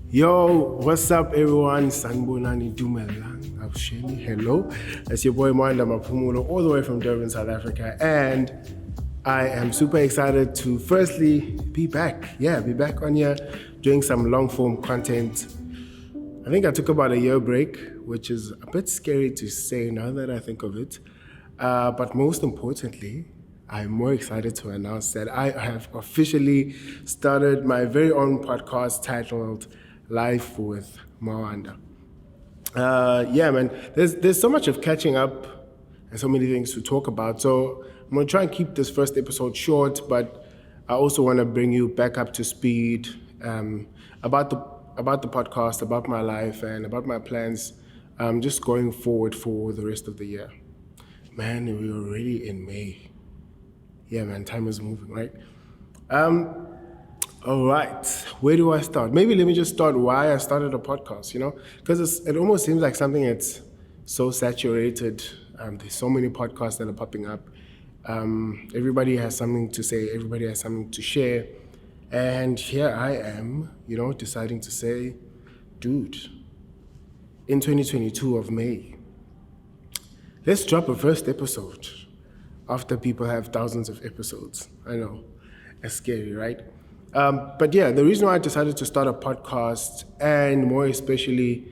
Yo, what's up everyone? Sanbonani Dumelang. Absheni. Hello. That's your boy Mawanda Maphumulo, all the way from Durban, South Africa. And I am super excited to firstly be back. Be back on here doing some long form content. I think I took about a year break, which is a bit scary to say now that I think of it. But most importantly, I'm more excited to announce that I have officially started my very own podcast titled Life with Mawanda. Man, there's so much of catching up and so many things to talk about. So I'm gonna try and keep this first episode short, but I also want to bring you back up to speed about the podcast, about my life, and about my plans, just going forward for the rest of the year. Man, we're already in May. Yeah, man, time is moving, right? All right, where do I start? Maybe let me just start why I started a podcast, because it almost seems like something that's so saturated. There's so many podcasts that are popping up. Everybody has something to say, everybody has something to share. And here I am, deciding to say, dude, in 2022 of May, let's drop a first episode after people have thousands of episodes. I know, it's scary, right? But yeah, the reason why I decided to start a podcast, and more especially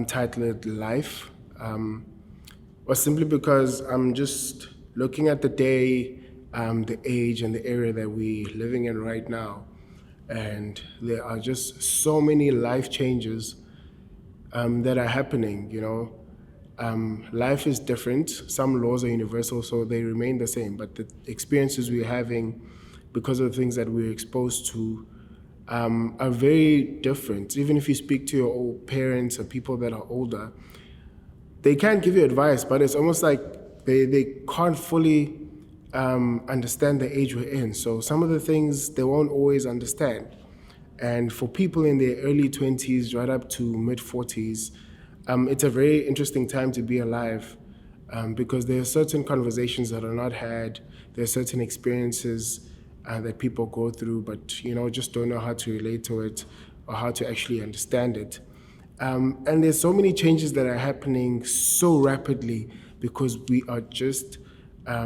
titled Life, was simply because I'm just looking at the day, the age and the area that we're living in right now. And there are just so many life changes that are happening, Life is different. Some laws are universal, so they remain the same. But the experiences we're having, because of the things that we're exposed to, are very different. Even if you speak to your old parents or people that are older, they can give you advice, but it's almost like they can't fully understand the age we're in. So some of the things they won't always understand. And for people in their early 20s, right up to mid 40s, it's a very interesting time to be alive, because there are certain conversations that are not had. There are certain experiences that people go through, but just don't know how to relate to it or how to actually understand it. And there's so many changes that are happening so rapidly because we are just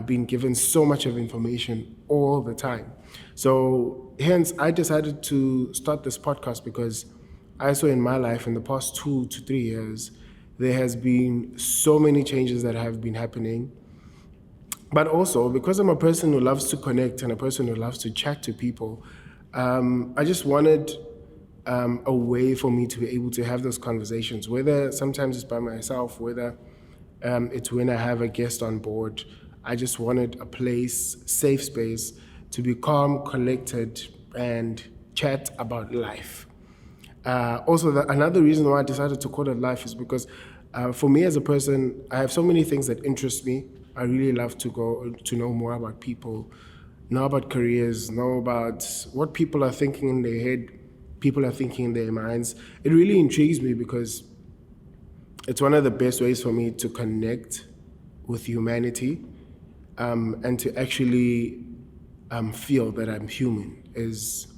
being given so much of information all the time. So hence, I decided to start this podcast because I saw in my life in the past 2 to 3 years, there has been so many changes that have been happening. But also, because I'm a person who loves to connect and a person who loves to chat to people, I just wanted a way for me to be able to have those conversations, whether sometimes it's by myself, whether it's when I have a guest on board. I just wanted a place, safe space, to be calm, collected, and chat about life. Also, another reason why I decided to call it Life is because for me as a person, I have so many things that interest me. I really love to know more about people, know about careers, know about what people are thinking in their head, people are thinking in their minds. It really intrigues me because it's one of the best ways for me to connect with humanity, and to actually feel that I'm human, is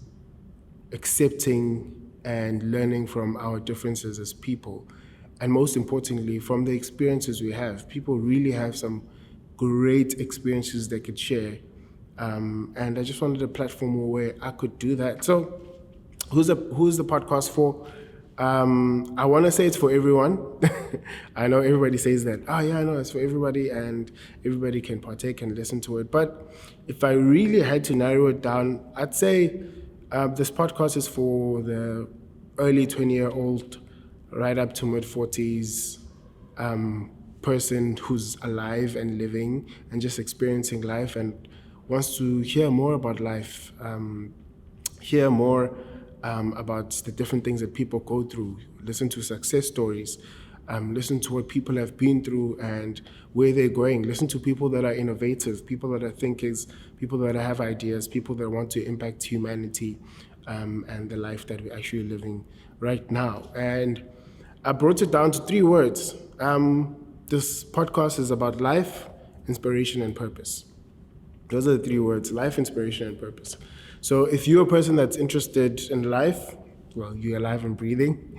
accepting and learning from our differences as people. And most importantly, from the experiences we have. People really have some great experiences they could share. And I just wanted a platform where I could do that. So who's the podcast for? I want to say it's for everyone. I know everybody says that. Oh yeah, I know it's for everybody and everybody can partake and listen to it. But if I really had to narrow it down, I'd say this podcast is for the early 20-year-old, right up to mid 40s person who's alive and living and just experiencing life and wants to hear more about life, hear more about the different things that people go through, listen to success stories, listen to what people have been through and where they're going, listen to people that are innovative, people that are thinkers, people that have ideas, people that want to impact humanity and the life that we're actually living right now. And I brought it down to 3 words. This podcast is about life, inspiration, and purpose. Those are the three words: life, inspiration, and purpose. So if you're a person that's interested in life, well, you're alive and breathing,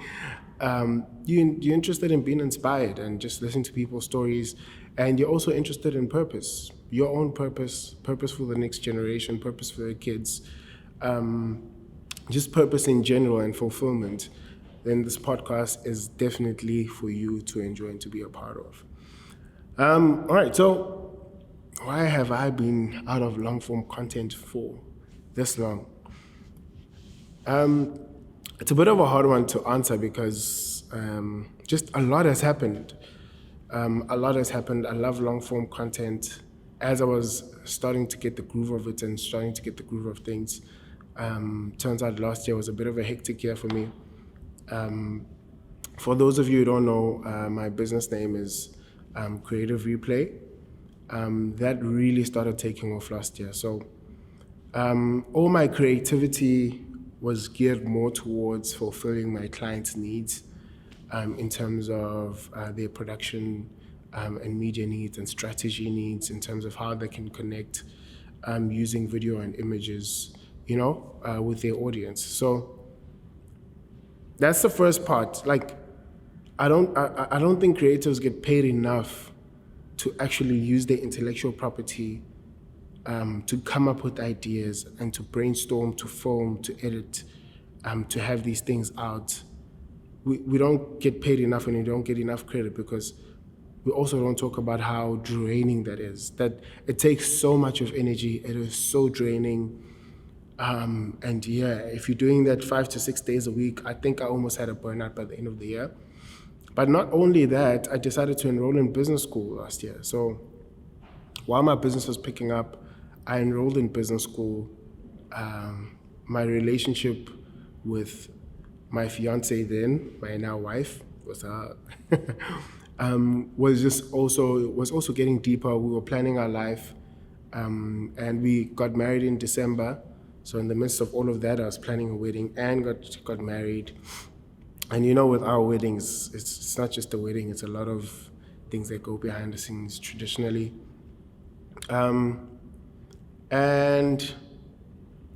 you're interested in being inspired and just listening to people's stories, and you're also interested in purpose, your own purpose, purpose for the next generation, purpose for your kids, just purpose in general and fulfillment, then this podcast is definitely for you to enjoy and to be a part of. All right, so why have I been out of long form content for this long? It's a bit of a hard one to answer because just a lot has happened. A lot has happened. I love long form content. As I was starting to get the groove of it and starting to get the groove of things, turns out last year was a bit of a hectic year for me. For those of you who don't know, my business name is Creative Replay. That really started taking off last year. So all my creativity was geared more towards fulfilling my clients' needs in terms of their production and media needs and strategy needs, in terms of how they can connect using video and images, with their audience. So that's the first part. Like, I don't think creatives get paid enough to actually use their intellectual property to come up with ideas and to brainstorm, to film, to edit, to have these things out. We don't get paid enough, and we don't get enough credit because we also don't talk about how draining that is. That it takes so much of energy. It is so draining. And yeah, if you're doing that 5 to 6 days a week, I think I almost had a burnout by the end of the year. But not only that, I decided to enroll in business school last year. So while my business was picking up, I enrolled in business school. My relationship with my fiance then, my now wife, was also getting deeper. We were planning our life, and we got married in December. So in the midst of all of that, I was planning a wedding and got married. And with our weddings, it's not just a wedding, it's a lot of things that go behind the scenes traditionally. And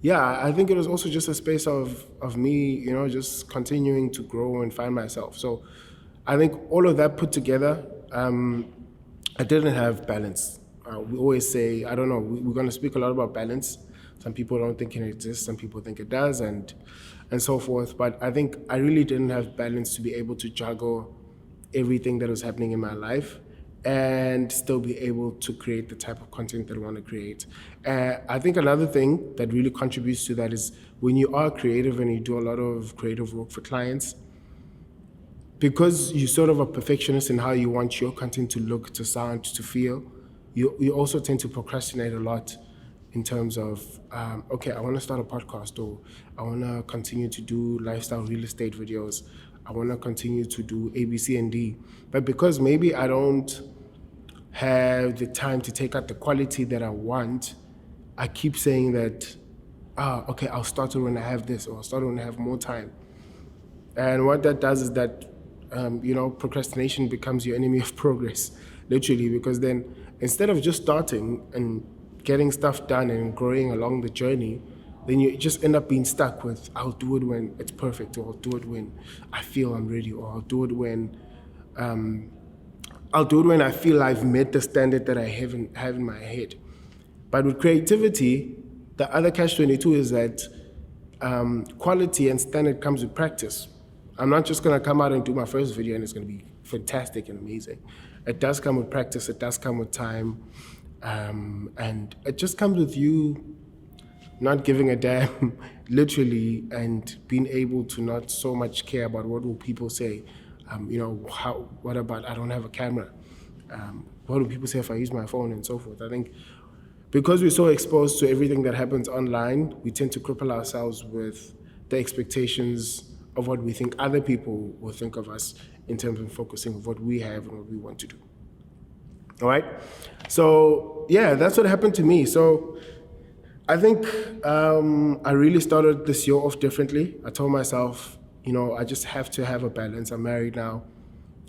yeah, I think it was also just a space of me, just continuing to grow and find myself. So I think all of that put together, I didn't have balance. We always say, I don't know, we're going to speak a lot about balance. Some people don't think it exists, some people think it does, and so forth. But I think I really didn't have balance to be able to juggle everything that was happening in my life and still be able to create the type of content that I want to create. I think another thing that really contributes to that is when you are creative and you do a lot of creative work for clients, because you're sort of a perfectionist in how you want your content to look, to sound, to feel, you also tend to procrastinate a lot in terms of, okay, I want to start a podcast, or I want to continue to do lifestyle real estate videos. I want to continue to do A, B, C, and D. But because maybe I don't have the time to take out the quality that I want, I keep saying that, okay, I'll start it when I have this, or I'll start it when I have more time. And what that does is that, procrastination becomes your enemy of progress, literally, because then instead of just starting and getting stuff done and growing along the journey, then you just end up being stuck with, I'll do it when it's perfect, or I'll do it when I feel I'm ready, or I'll do it when I feel I've met the standard that I have in my head. But with creativity, the other catch-22 is that quality and standard comes with practice. I'm not just going to come out and do my first video and it's going to be fantastic and amazing. It does come with practice, it does come with time, and it just comes with you not giving a damn, literally, and being able to not so much care about what will people say. What about I don't have a camera? What do people say if I use my phone, and so forth? I think because we're so exposed to everything that happens online, we tend to cripple ourselves with the expectations of what we think other people will think of us in terms of focusing on what we have and what we want to do. All right? So, yeah, that's what happened to me. So I think I really started this year off differently. I told myself, I just have to have a balance. I'm married now.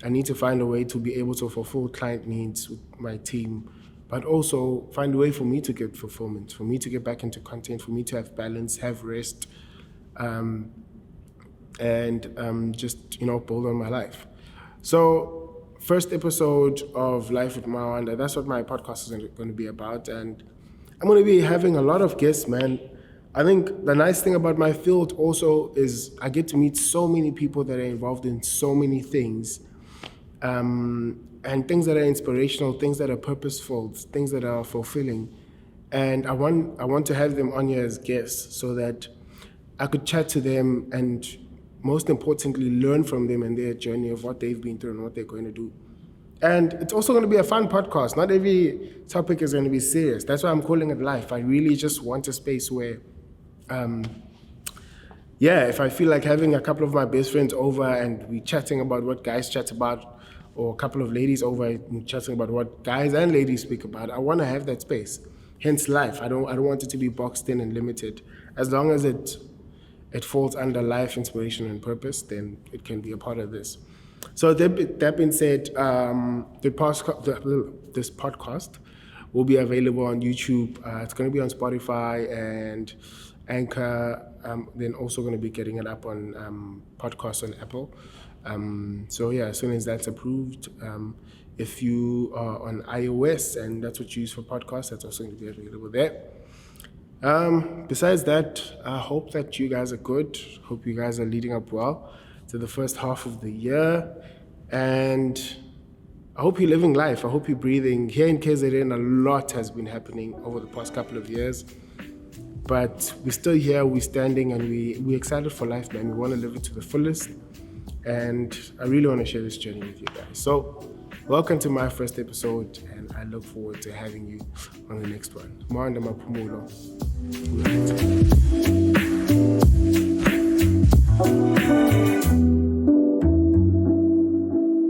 I need to find a way to be able to fulfill client needs with my team but also find a way for me to get fulfillment, for me to get back into content, for me to have balance, have rest, and just, build on my life. So, first episode of Life with Mawanda, that's what my podcast is going to be about. And I'm going to be having a lot of guests, man. I think the nice thing about my field also is I get to meet so many people that are involved in so many things, and things that are inspirational, things that are purposeful, things that are fulfilling. And I want to have them on here as guests so that I could chat to them and, most importantly, learn from them and their journey of what they've been through and what they're going to do. And it's also going to be a fun podcast. Not every topic is going to be serious. That's why I'm calling it Life. I really just want a space where, if I feel like having a couple of my best friends over and we chatting about what guys chat about, or a couple of ladies over and chatting about what guys and ladies speak about, I want to have that space. Hence Life. I don't want it to be boxed in and limited. As long as it falls under life, inspiration, and purpose, then it can be a part of this. So that being said, this podcast will be available on YouTube. It's going to be on Spotify and Anchor. Then also going to be getting it up on podcasts on Apple. As soon as that's approved, if you are on iOS and that's what you use for podcasts, that's also going to be available there. Besides that, I hope that you guys are good. Hope you guys are leading up well to the first half of the year. And I hope you're living life. I hope you're breathing. Here in KZN, a lot has been happening over the past couple of years. But we're still here, we're standing, and we're excited for life, man. We want to live it to the fullest. And I really want to share this journey with you guys. So, welcome to my first episode, and I look forward to having you on the next one. Mawanda Maphumulo.